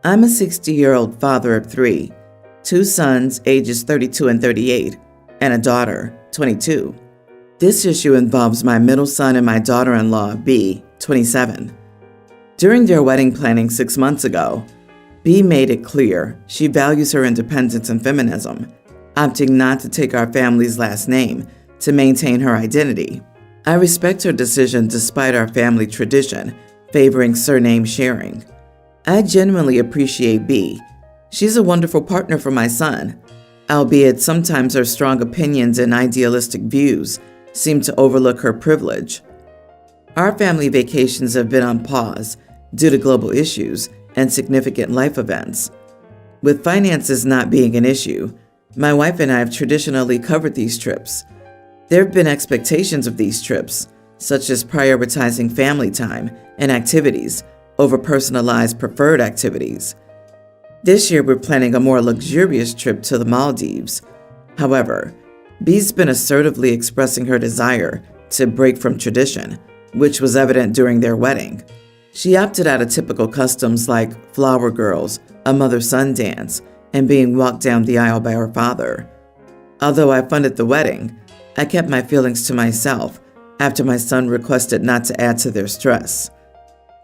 I'm a 60-year-old father of three, two sons ages 32 and 38, and a daughter, 22. This issue involves my middle son and my daughter-in-law, B, 27. During their wedding planning 6 months ago, B made it clear she values her independence and feminism, opting not to take our family's last name to maintain her identity. I respect her decision despite our family tradition favoring surname sharing. I genuinely appreciate B. She's a wonderful partner for my son, albeit sometimes her strong opinions and idealistic views seem to overlook her privilege. Our family vacations have been on pause due to global issues and significant life events. With finances not being an issue, my wife and I have traditionally covered these trips. There have been expectations of these trips, such as prioritizing family time and activities over personalized preferred activities. This year, we're planning a more luxurious trip to the Maldives. However, B's been assertively expressing her desire to break from tradition, which was evident during their wedding. She opted out of typical customs like flower girls, a mother-son dance, and being walked down the aisle by her father. Although I funded the wedding, I kept my feelings to myself after my son requested not to add to their stress.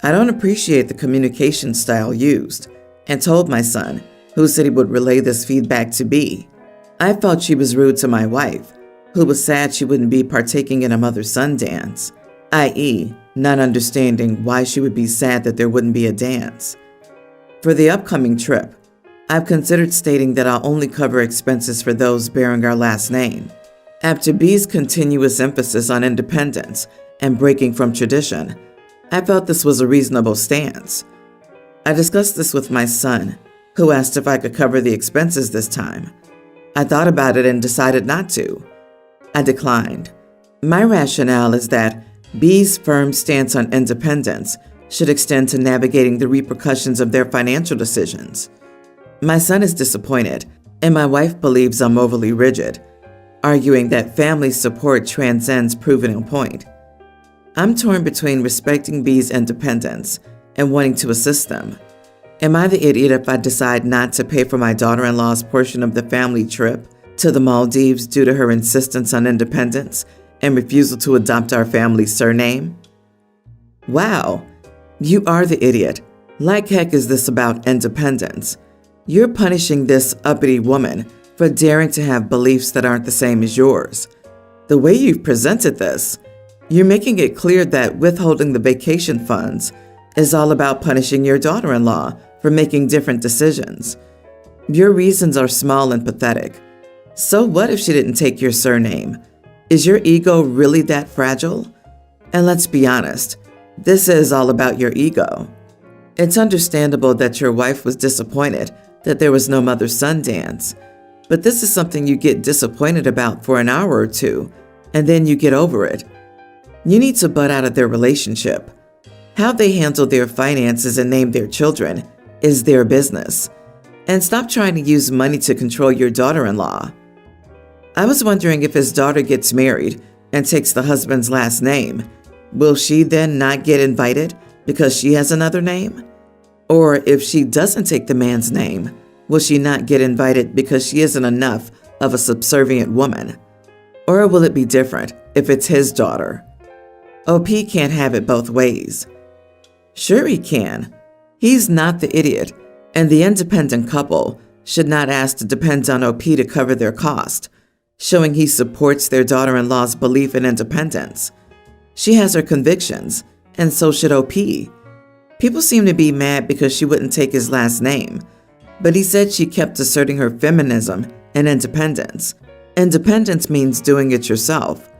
I don't appreciate the communication style used, and told my son, who said he would relay this feedback to B. I felt she was rude to my wife, who was sad she wouldn't be partaking in a mother-son dance, i.e., not understanding why she would be sad that there wouldn't be a dance. For the upcoming trip, I've considered stating that I'll only cover expenses for those bearing our last name. After B's continuous emphasis on independence and breaking from tradition, I felt this was a reasonable stance. I discussed this with my son, who asked if I could cover the expenses this time. I thought about it and decided not to. I declined. My rationale is that B's firm stance on independence should extend to navigating the repercussions of their financial decisions. My son is disappointed, and my wife believes I'm overly rigid, arguing that family support transcends proving a point. I'm torn between respecting B's independence and wanting to assist them. Am I the idiot if I decide not to pay for my daughter-in-law's portion of the family trip to the Maldives due to her insistence on independence and refusal to adopt our family's surname? Wow, you are the idiot. Like heck is this about independence. You're punishing this uppity woman for daring to have beliefs that aren't the same as yours. The way you've presented this, you're making it clear that withholding the vacation funds is all about punishing your daughter-in-law for making different decisions. Your reasons are small and pathetic. So what if she didn't take your surname? Is your ego really that fragile? And let's be honest, this is all about your ego. It's understandable that your wife was disappointed that there was no mother-son dance, but this is something you get disappointed about for an hour or two, and then you get over it. You need to butt out of their relationship. How they handle their finances and name their children is their business. And stop trying to use money to control your daughter-in-law. I was wondering if his daughter gets married and takes the husband's last name, will she then not get invited because she has another name? Or if she doesn't take the man's name, will she not get invited because she isn't enough of a subservient woman? Or will it be different if it's his daughter? OP can't have it both ways. Sure he can. He's not the idiot, and the independent couple should not ask to depend on OP to cover their cost, showing he supports their daughter-in-law's belief in independence. She has her convictions, and so should OP. People seem to be mad because she wouldn't take his last name, but he said she kept asserting her feminism and independence. Independence means doing it yourself.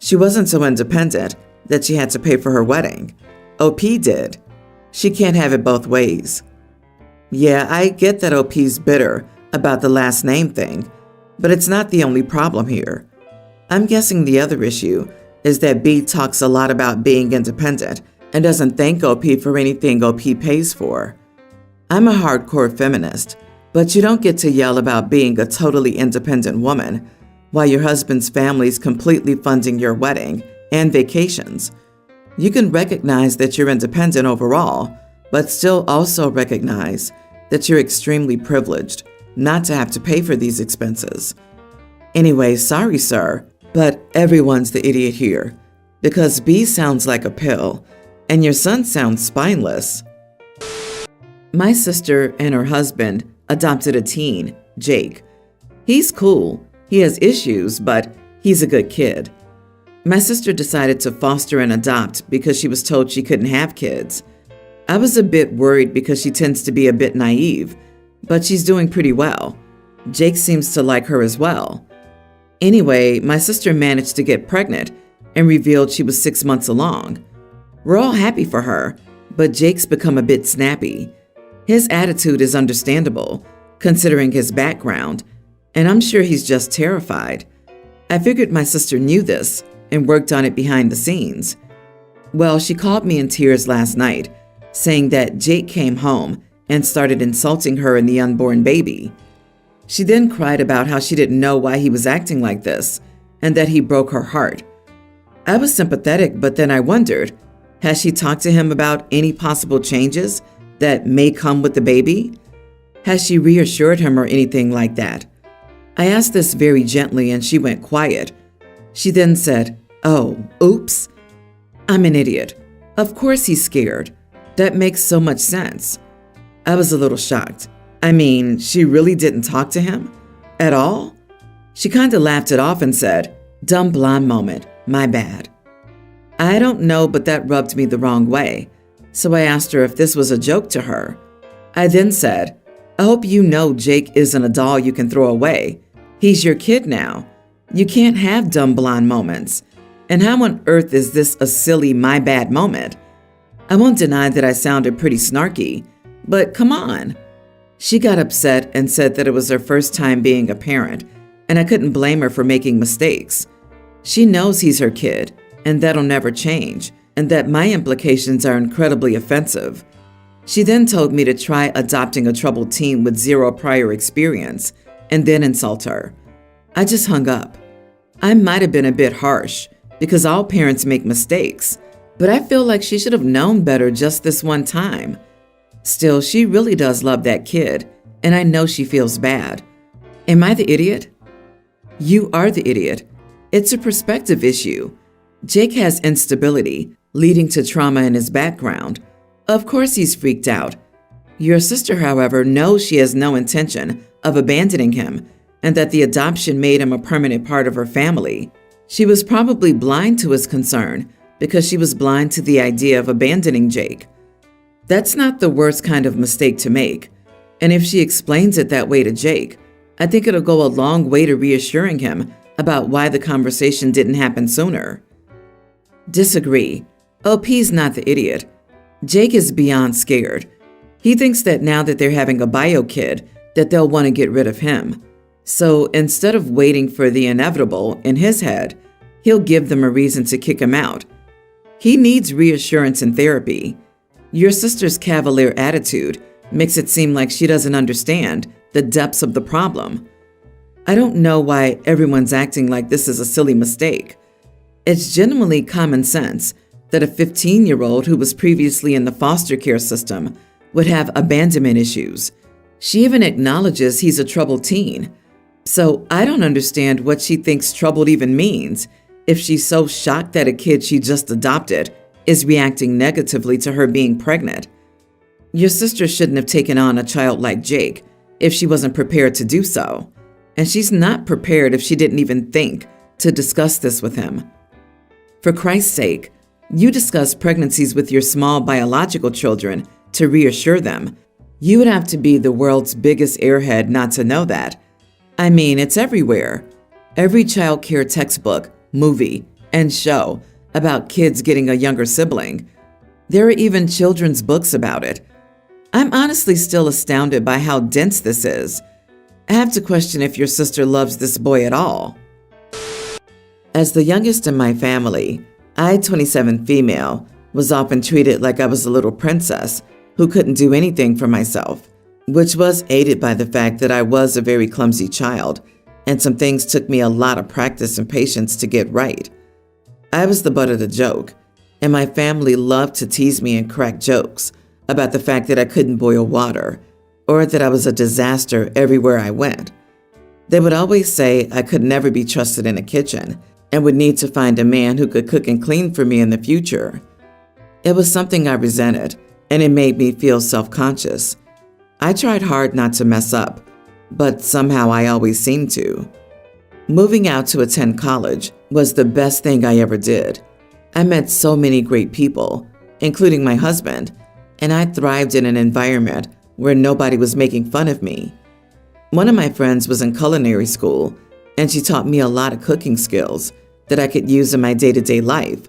She wasn't so independent that she had to pay for her wedding. OP did. She can't have it both ways. Yeah, I get that OP's bitter about the last name thing, but it's not the only problem here. I'm guessing the other issue is that B talks a lot about being independent and doesn't thank OP for anything OP pays for. I'm a hardcore feminist, but you don't get to yell about being a totally independent woman while your husband's family is completely funding your wedding and vacations. You can recognize that you're independent overall, but still also recognize that you're extremely privileged not to have to pay for these expenses. Anyway, sorry, sir, but everyone's the idiot here because B sounds like a pill and your son sounds spineless. My sister and her husband adopted a teen, Jake. He's cool. He has issues, but he's a good kid. My sister decided to foster and adopt because she was told she couldn't have kids. I was a bit worried because she tends to be a bit naive, but she's doing pretty well. Jake seems to like her as well. Anyway, my sister managed to get pregnant and revealed she was 6 months along. We're all happy for her, but Jake's become a bit snappy. His attitude is understandable, considering his background, and I'm sure he's just terrified. I figured my sister knew this and worked on it behind the scenes. Well, she called me in tears last night, saying that Jake came home and started insulting her and the unborn baby. She then cried about how she didn't know why he was acting like this and that he broke her heart. I was sympathetic, but then I wondered, has she talked to him about any possible changes that may come with the baby? Has she reassured him or anything like that? I asked this very gently and she went quiet. She then said, "Oh, oops. I'm an idiot. Of course he's scared. That makes so much sense." I was a little shocked. I mean, she really didn't talk to him? At all? She kind of laughed it off and said, "Dumb blonde moment, my bad." I don't know, but that rubbed me the wrong way. So I asked her if this was a joke to her. I then said, "I hope you know Jake isn't a doll you can throw away. He's your kid now. You can't have dumb blonde moments. And how on earth is this a silly my bad moment?" I won't deny that I sounded pretty snarky, but come on. She got upset and said that it was her first time being a parent, and I couldn't blame her for making mistakes. She knows he's her kid, and that'll never change, and that my implications are incredibly offensive. She then told me to try adopting a troubled teen with zero prior experience, and then insult her. I just hung up. I might have been a bit harsh, because all parents make mistakes, but I feel like she should have known better just this one time. Still, she really does love that kid, and I know she feels bad. Am I the idiot? You are the idiot. It's a perspective issue. Jake has instability, leading to trauma in his background. Of course he's freaked out. Your sister, however, knows she has no intention of abandoning him, and that the adoption made him a permanent part of her family. She was probably blind to his concern because she was blind to the idea of abandoning Jake. That's not the worst kind of mistake to make, and if she explains it that way to Jake, I think it'll go a long way to reassuring him about why the conversation didn't happen sooner. Disagree. OP's not the idiot. Jake is beyond scared. He thinks that now that they're having a bio kid, that they'll want to get rid of him. So instead of waiting for the inevitable in his head, he'll give them a reason to kick him out. He needs reassurance and therapy. Your sister's cavalier attitude makes it seem like she doesn't understand the depths of the problem. I don't know why everyone's acting like this is a silly mistake. It's genuinely common sense that a 15-year-old who was previously in the foster care system would have abandonment issues. She even acknowledges he's a troubled teen. So I don't understand what she thinks troubled even means if she's so shocked that a kid she just adopted is reacting negatively to her being pregnant. Your sister shouldn't have taken on a child like Jake if she wasn't prepared to do so. And she's not prepared if she didn't even think to discuss this with him. For Christ's sake, you discuss pregnancies with your small biological children to reassure them. You would have to be the world's biggest airhead not to know that. I mean, it's everywhere. Every child care textbook, movie, and show about kids getting a younger sibling. There are even children's books about it. I'm honestly still astounded by how dense this is. I have to question if your sister loves this boy at all. As the youngest in my family, I, 27 female, was often treated like I was a little princess who couldn't do anything for myself, which was aided by the fact that I was a very clumsy child, and some things took me a lot of practice and patience to get right. I was the butt of the joke, and my family loved to tease me and crack jokes about the fact that I couldn't boil water, or that I was a disaster everywhere I went. They would always say I could never be trusted in a kitchen and would need to find a man who could cook and clean for me in the future. It was something I resented, and it made me feel self-conscious. I tried hard not to mess up, but somehow I always seemed to. Moving out to attend college was the best thing I ever did. I met so many great people, including my husband, and I thrived in an environment where nobody was making fun of me. One of my friends was in culinary school, and she taught me a lot of cooking skills that I could use in my day-to-day life.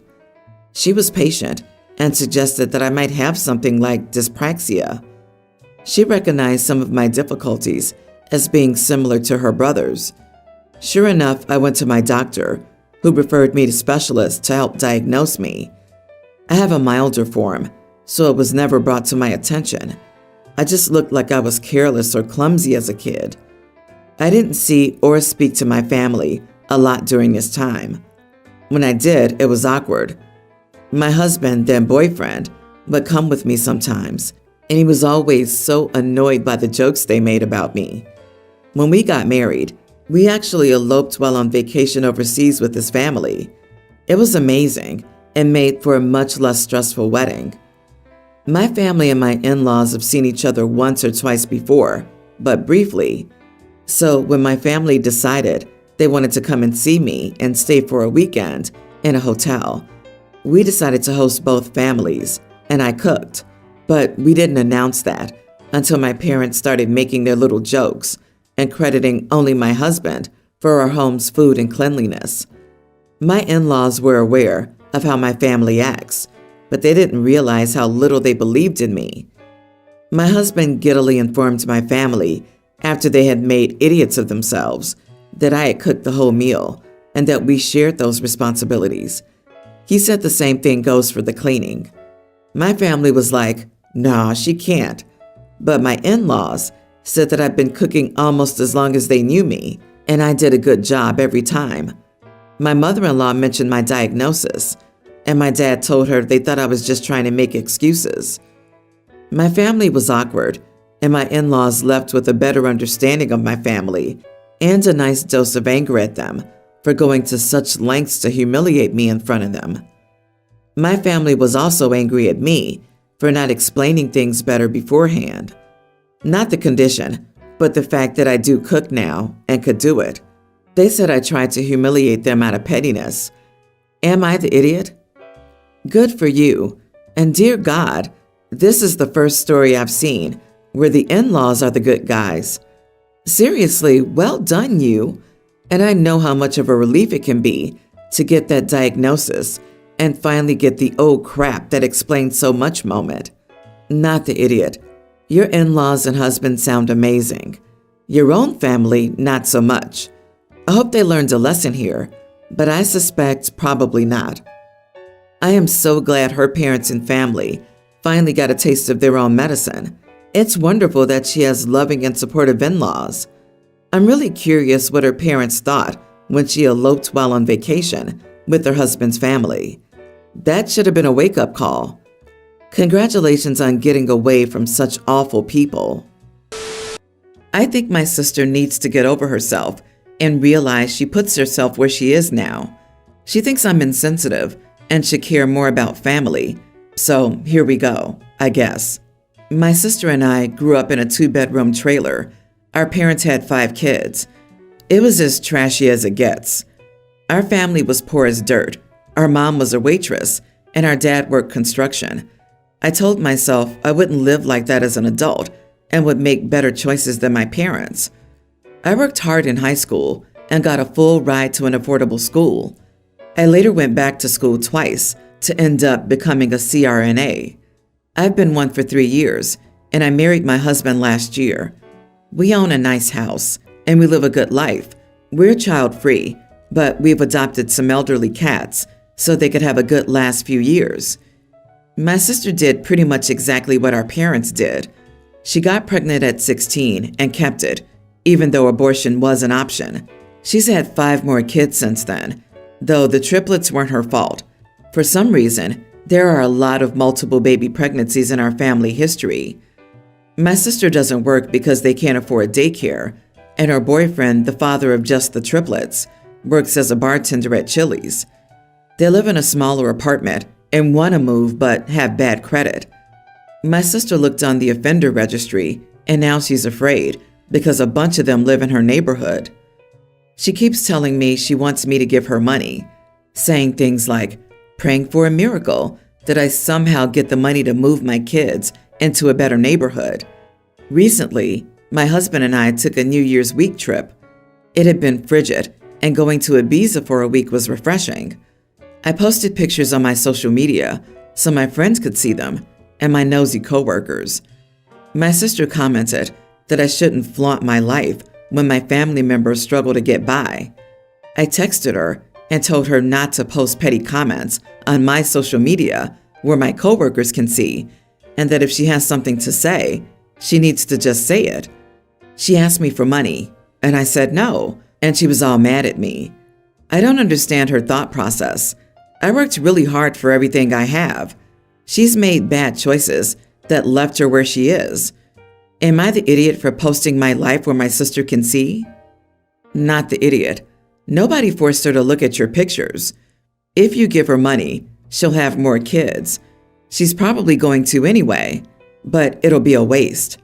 She was patient and suggested that I might have something like dyspraxia. She recognized some of my difficulties as being similar to her brother's. Sure enough, I went to my doctor, who referred me to specialists to help diagnose me. I have a milder form, so it was never brought to my attention. I just looked like I was careless or clumsy as a kid. I didn't see or speak to my family a lot during this time. When I did, it was awkward. My husband, then boyfriend, would come with me sometimes, and he was always so annoyed by the jokes they made about me. When we got married, we actually eloped while on vacation overseas with his family. It was amazing and made for a much less stressful wedding. My family and my in-laws have seen each other once or twice before, but briefly. So when my family decided they wanted to come and see me and stay for a weekend in a hotel, we decided to host both families, and I cooked. But we didn't announce that until my parents started making their little jokes and crediting only my husband for our home's food and cleanliness. My in-laws were aware of how my family acts, but they didn't realize how little they believed in me. My husband giddily informed my family, after they had made idiots of themselves, that I had cooked the whole meal and that we shared those responsibilities. He said the same thing goes for the cleaning. My family was like, "Nah, she can't." But my in-laws said that I'd been cooking almost as long as they knew me, and I did a good job every time. My mother-in-law mentioned my diagnosis, and my dad told her they thought I was just trying to make excuses. My family was awkward, and my in-laws left with a better understanding of my family and a nice dose of anger at them for going to such lengths to humiliate me in front of them. My family was also angry at me for not explaining things better beforehand. Not the condition, but the fact that I do cook now and could do it. They said I tried to humiliate them out of pettiness. Am I the idiot? Good for you. And dear God, this is the first story I've seen where the in-laws are the good guys. Seriously, well done, you. And I know how much of a relief it can be to get that diagnosis and finally get the "oh crap, that explains so much" moment. Not the idiot. Your in-laws and husband sound amazing. Your own family, not so much. I hope they learned a lesson here, but I suspect probably not. I am so glad her parents and family finally got a taste of their own medicine. It's wonderful that she has loving and supportive in-laws. I'm really curious what her parents thought when she eloped while on vacation with her husband's family. That should have been a wake-up call. Congratulations on getting away from such awful people. I think my sister needs to get over herself and realize she puts herself where she is now. She thinks I'm insensitive and should care more about family. So here we go, I guess. My sister and I grew up in a 2-bedroom trailer. Our parents had 5 kids. It was as trashy as it gets. Our family was poor as dirt. Our mom was a waitress, and our dad worked construction. I told myself I wouldn't live like that as an adult and would make better choices than my parents. I worked hard in high school and got a full ride to an affordable school. I later went back to school twice to end up becoming a CRNA. I've been one for 3 years, and I married my husband last year. We own a nice house, and we live a good life. We're child-free, but we've adopted some elderly cats so they could have a good last few years. My sister did pretty much exactly what our parents did. She got pregnant at 16 and kept it, even though abortion was an option. She's had 5 more kids since then, though the triplets weren't her fault. For some reason, there are a lot of multiple baby pregnancies in our family history. My sister doesn't work because they can't afford daycare, and her boyfriend, the father of just the triplets, works as a bartender at Chili's. They live in a smaller apartment and want to move but have bad credit. My sister looked on the offender registry, and now she's afraid because a bunch of them live in her neighborhood. She keeps telling me she wants me to give her money, saying things like, praying for a miracle that I somehow get the money to move my kids into a better neighborhood. Recently, my husband and I took a New Year's week trip. It had been frigid, and going to Ibiza for a week was refreshing. I posted pictures on my social media so my friends could see them and my nosy coworkers. My sister commented that I shouldn't flaunt my life when my family members struggle to get by. I texted her and told her not to post petty comments on my social media where my coworkers can see, and that if she has something to say, she needs to just say it. She asked me for money, and I said no, and she was all mad at me. I don't understand her thought process. I worked really hard for everything I have. She's made bad choices that left her where she is. Am I the idiot for posting my life where my sister can see? Not the idiot. Nobody forced her to look at your pictures. If you give her money, she'll have more kids. She's probably going to anyway, but it'll be a waste.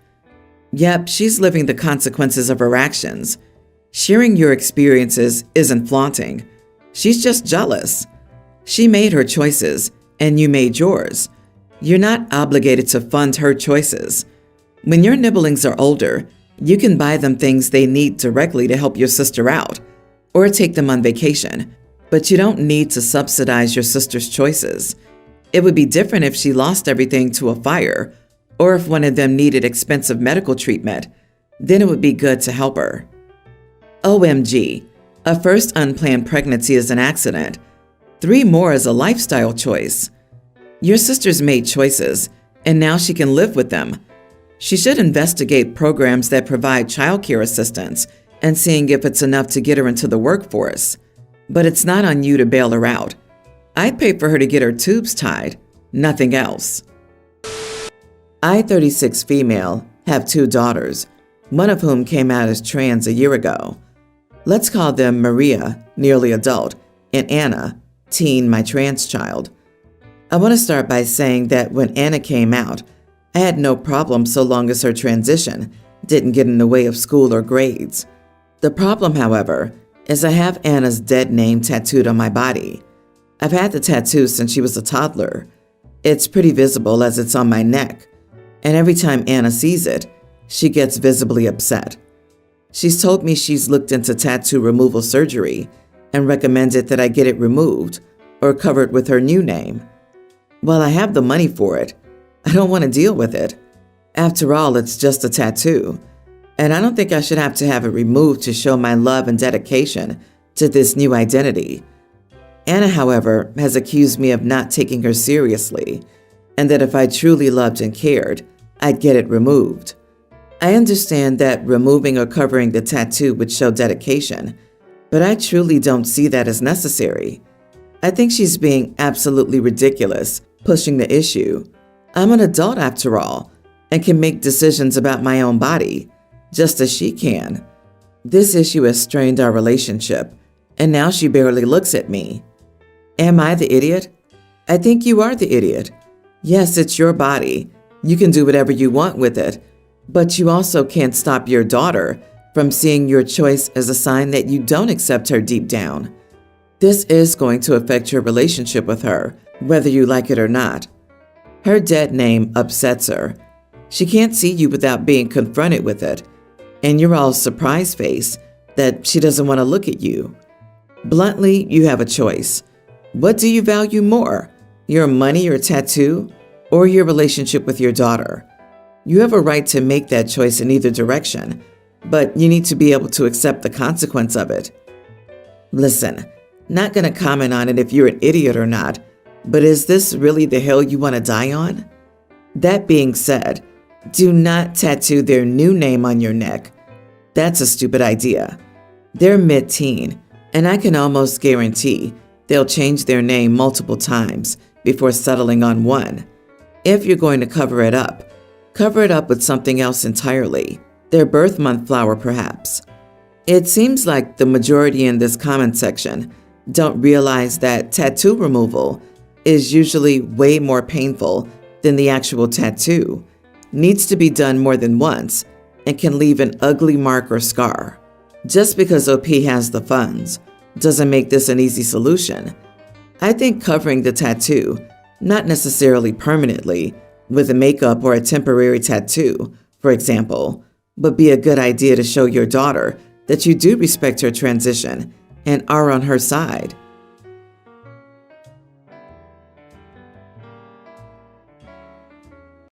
Yep, she's living the consequences of her actions. Sharing your experiences isn't flaunting. She's just jealous. She made her choices, and you made yours. You're not obligated to fund her choices. When your nibblings are older, you can buy them things they need directly to help your sister out, or take them on vacation, but you don't need to subsidize your sister's choices. It would be different if she lost everything to a fire, or if one of them needed expensive medical treatment. Then it would be good to help her. OMG, a first unplanned pregnancy is an accident. 3 more is a lifestyle choice. Your sister's made choices, and now she can live with them. She should investigate programs that provide childcare assistance and seeing if it's enough to get her into the workforce. But it's not on you to bail her out. I'd pay for her to get her tubes tied, nothing else. I, 36 female, have 2 daughters, one of whom came out as trans a year ago. Let's call them Maria, nearly adult, and Anna, teen, my trans child. I want to start by saying that when Anna came out, I had no problem so long as her transition didn't get in the way of school or grades. The problem, however, is I have Anna's dead name tattooed on my body. I've had the tattoo since she was a toddler. It's pretty visible as it's on my neck, and every time Anna sees it, she gets visibly upset. She's told me she's looked into tattoo removal surgery and recommended that I get it removed or covered with her new name. Well, I have the money for it. I don't want to deal with it. After all, it's just a tattoo, and I don't think I should have to have it removed to show my love and dedication to this new identity. Anna, however, has accused me of not taking her seriously, and that if I truly loved and cared, I'd get it removed. I understand that removing or covering the tattoo would show dedication, but I truly don't see that as necessary. I think she's being absolutely ridiculous, pushing the issue. I'm an adult after all, and can make decisions about my own body, just as she can. This issue has strained our relationship, and now she barely looks at me. Am I the idiot? I think you are the idiot. Yes, it's your body. You can do whatever you want with it, but you also can't stop your daughter from seeing your choice as a sign that you don't accept her deep down. This is going to affect your relationship with her, whether you like it or not. Her dead name upsets her. She can't see you without being confronted with it, and you're all surprise face that she doesn't want to look at you. Bluntly, you have a choice. What do you value more, your money or tattoo, or your relationship with your daughter? You have a right to make that choice in either direction, but you need to be able to accept the consequence of it. Listen, not going to comment on it if you're an idiot or not, but is this really the hill you want to die on? That being said, do not tattoo their new name on your neck. That's a stupid idea. They're mid-teen, and I can almost guarantee they'll change their name multiple times before settling on one. If you're going to cover it up Cover it up with something else entirely, their birth month flower perhaps. It seems like the majority in this comment section don't realize that tattoo removal is usually way more painful than the actual tattoo, needs to be done more than once, and can leave an ugly mark or scar. Just because OP has the funds doesn't make this an easy solution. I think covering the tattoo, not necessarily permanently, with a makeup or a temporary tattoo, for example, would be a good idea to show your daughter that you do respect her transition and are on her side.